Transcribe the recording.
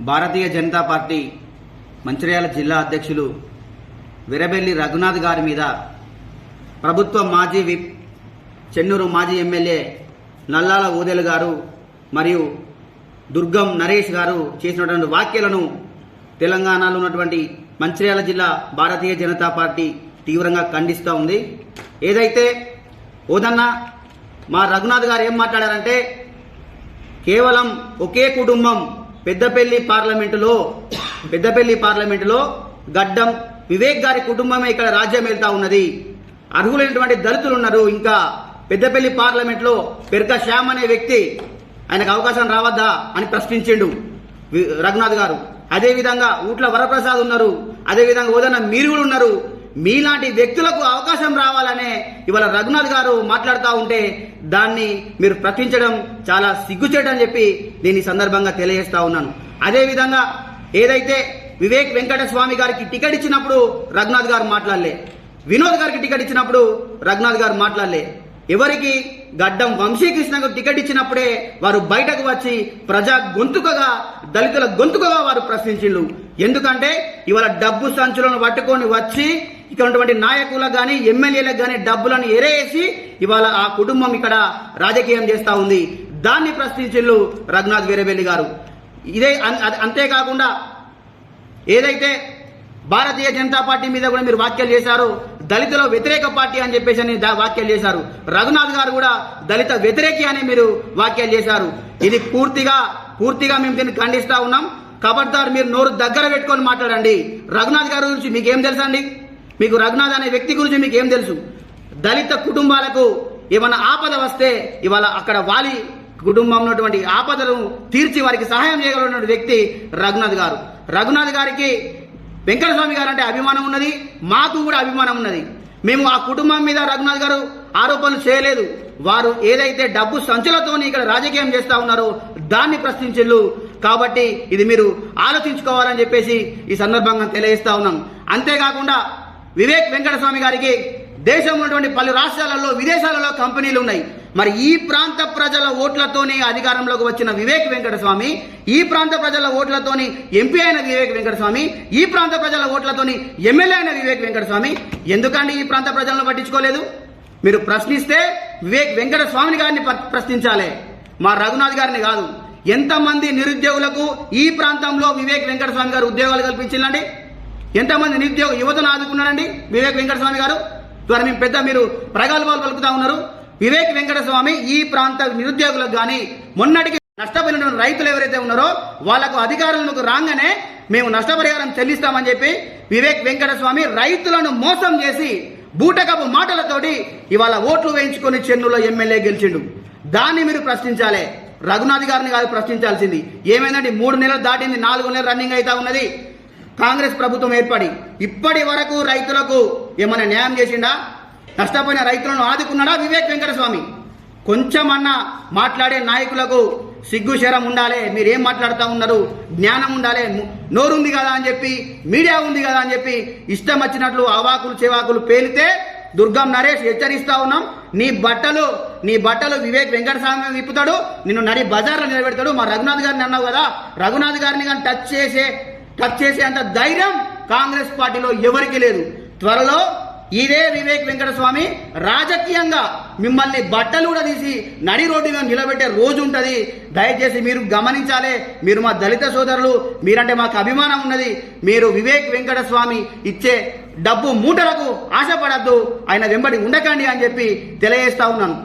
Bharatiya Janata party Mancherial జిల్లా అధ్యక్షులు వీరబెల్లి రఘునాథ్ గారి మీద ప్రభుత్వ మాజీ విప్ చెన్నూరు మాజీ ఎమ్మెల్యే నల్లాల ఊదెలు గారు మరియు దుర్గం నరేష్ గారు చేసినటువంటి వ్యాఖ్యలను తెలంగాణలో ఉన్నటువంటి మంచిర్యాల జిల్లా భారతీయ జనతా పార్టీ తీవ్రంగా ఖండిస్తూ ఉంది. ఏదైతే ఓదన్న మా రఘునాథ్ గారు ఏం మాట్లాడారంటే, కేవలం ఒకే కుటుంబం పెద్దపల్లి పార్లమెంటులో గడ్డం వివేక్ గారి కుటుంబమే ఇక్కడ రాజ్యం వెళ్తా ఉన్నది. అర్హులైనటువంటి దళితులు ఉన్నారు. ఇంకా పెద్దపల్లి పార్లమెంట్లో పెర్క శ్యామ్ అనే వ్యక్తి, ఆయనకు అవకాశం రావద్దా అని ప్రశ్నించిండు రఘునాథ్ గారు. అదేవిధంగా ఊట్ల వరప్రసాద్ ఉన్నారు, అదేవిధంగా ఓదన్న మీరు కూడా ఉన్నారు. మీలాంటి వ్యక్తులకు అవకాశం రావాలనే ఇవాళ రఘునాథ్ గారు మాట్లాడుతూ ఉంటే దాన్ని మీరు ప్రశ్నించడం చాలా సిగ్గుచేటని చెప్పి నేను ఈ సందర్భంగా తెలియజేస్తా ఉన్నాను. అదేవిధంగా ఏదైతే వివేక్ వెంకటస్వామి గారికి టికెట్ ఇచ్చినప్పుడు రఘునాథ్ గారు మాట్లాడలే, వినోద్ గారికి టికెట్ ఇచ్చినప్పుడు రఘునాథ్ గారు మాట్లాడలే. ఎవరికి గడ్డం వంశీకృష్ణకు టికెట్ ఇచ్చినప్పుడే వారు బయటకు వచ్చి ప్రజా గొంతుకగా, దళితుల గొంతుకగా వారు ప్రశ్నించిండ్రు. ఎందుకంటే ఇవాళ డబ్బు సంచులను పట్టుకొని వచ్చి ఇక్కడ ఉన్నటువంటి నాయకులకు కానీ ఎమ్మెల్యేలకు కానీ డబ్బులను ఎరేసి ఇవాళ ఆ కుటుంబం ఇక్కడ రాజకీయం చేస్తూ ఉంది. దాన్ని ప్రశ్నించిండ్రు రఘునాథ్ వీరబెల్లి గారు. ఇదే అంతేకాకుండా ఏదైతే భారతీయ జనతా పార్టీ మీద కూడా మీరు వ్యాఖ్యలు చేశారు, దళితుల వ్యతిరేక పార్టీ అని చెప్పేసి అని వ్యాఖ్యలు చేశారు. రఘునాథ్ గారు కూడా దళిత వ్యతిరేకి అని మీరు వ్యాఖ్యలు చేశారు. ఇది పూర్తిగా మేము దీన్ని ఖండిస్తా ఉన్నాం. ఖబర్దార్, మీరు నోరు దగ్గర పెట్టుకొని మాట్లాడండి. రఘునాథ్ గారి గురించి మీకేం తెలుసు అండి? మీకు రఘునాథ్ అనే వ్యక్తి గురించి మీకు ఏం తెలుసు? దళిత కుటుంబాలకు ఏమైనా ఆపద వస్తే ఇవాళ అక్కడ వాలి కుటుంబంలో ఉన్నటువంటి ఆపదను తీర్చి వారికి సహాయం చేయగలిగిన వ్యక్తి రఘునాథ్ గారు. రఘునాథ్ గారికి వెంకటస్వామి గారు అంటే అభిమానం ఉన్నది, మాకు కూడా అభిమానం ఉన్నది. మేము ఆ కుటుంబం మీద రఘునాథ్ గారు ఆరోపణలు చేయలేదు. వారు ఏదైతే డబ్బు సంచులతోని ఇక్కడ రాజకీయం చేస్తా ఉన్నారో దాన్ని ప్రశ్నించు. కాబట్టి ఇది మీరు ఆలోచించుకోవాలని చెప్పేసి ఈ సందర్భంగా తెలియజేస్తా ఉన్నాం. అంతేకాకుండా వివేక్ వెంకటస్వామి గారికి దేశంలో ఉన్నటువంటి పలు రాష్ట్రాలలో, విదేశాలలో కంపెనీలు ఉన్నాయి. మరి ఈ ప్రాంత ప్రజల ఓట్లతోనే అధికారంలోకి వచ్చిన వివేక్ వెంకటస్వామి, ఈ ప్రాంత ప్రజల ఓట్లతోని ఎంపీ అయిన వివేక్ వెంకటస్వామి, ఈ ప్రాంత ప్రజల ఓట్లతోని ఎమ్మెల్యే అయిన వివేక్ వెంకటస్వామి ఎందుకండి ఈ ప్రాంత ప్రజలను పట్టించుకోలేదు? మీరు ప్రశ్నిస్తే వివేక్ వెంకటస్వామిని గారిని ప్రశ్నించాలి, మా రఘునాథ్ గారిని కాదు. ఎంతమంది నిరుద్యోగులకు ఈ ప్రాంతంలో వివేక్ వెంకటస్వామి గారు ఉద్యోగాలు కల్పించిందండి? ఎంతమంది నిరుద్యోగ యువతను ఆదుకున్నారండి వివేక్ వెంకటస్వామి గారు? ద్వారా మీరు ప్రగల్భాలు పలుకుతా ఉన్నారు. వివేక్ వెంకటస్వామి ఈ ప్రాంత నిరుద్యోగులకు కానీ, మొన్నటికి నష్టపోయిన రైతులు ఎవరైతే ఉన్నారో వాళ్లకు అధికారులకు రాగానే మేము నష్టపరిహారం చెల్లిస్తామని చెప్పి వివేక్ వెంకటస్వామి రైతులను మోసం చేసి బూటకపు మాటలతోటి ఇవాళ ఓట్లు వేయించుకొని చెన్నూరులో ఎమ్మెల్యే గెలిచిండు. దాన్ని మీరు ప్రశ్నించాలి, రఘునాథ్ గారిని కాదు ప్రశ్నించాల్సింది. ఏమైందండి, 3 నెలలు దాటింది, 4 నెలలు రన్నింగ్ అవుతా ఉన్నది కాంగ్రెస్ ప్రభుత్వం ఏర్పడి. ఇప్పటి వరకు రైతులకు ఏమైనా న్యాయం చేసిండా? నష్టపోయిన రైతులను ఆదుకున్నాడా వివేక్ వెంకటస్వామి? కొంచెమన్నా మాట్లాడే నాయకులకు సిగ్గు శరం ఉండాలి. మీరేం మాట్లాడుతూ ఉన్నారు? జ్ఞానం ఉండాలి. నోరుంది కదా అని చెప్పి, మీడియా ఉంది కదా అని చెప్పి ఇష్టం వచ్చినట్లు అవాకులు చెవాకులు పేలితే దుర్గం నరేష్ హెచ్చరిస్తా ఉన్నాం. నీ బట్టలు వివేక్ వెంకటస్వామి విప్పుతాడు, నిన్ను నడి బజార్లో నిలబెడతాడు. మా రఘునాథ్ గారిని అన్నావు కదా, రఘునాథ్ గారిని కానీ టచ్ చేసే అంత ధైర్యం కాంగ్రెస్ పార్టీలో ఎవరికి లేదు. త్వరలో ఇదే వివేక్ వెంకటస్వామి రాజకీయంగా మిమ్మల్ని బట్టలు కూడా తీసి నడి రోడ్డు మీద నిలబెట్టే రోజు ఉంటుంది. దయచేసి మీరు గమనించాలి. మీరు మా దళిత సోదరులు, మీరంటే మాకు అభిమానం ఉన్నది. మీరు వివేక్ వెంకటస్వామి ఇచ్చే డబ్బు మూటలకు ఆశపడద్దు, ఆయన వెంబడి ఉండకండి అని చెప్పి తెలియజేస్తా ఉన్నాను.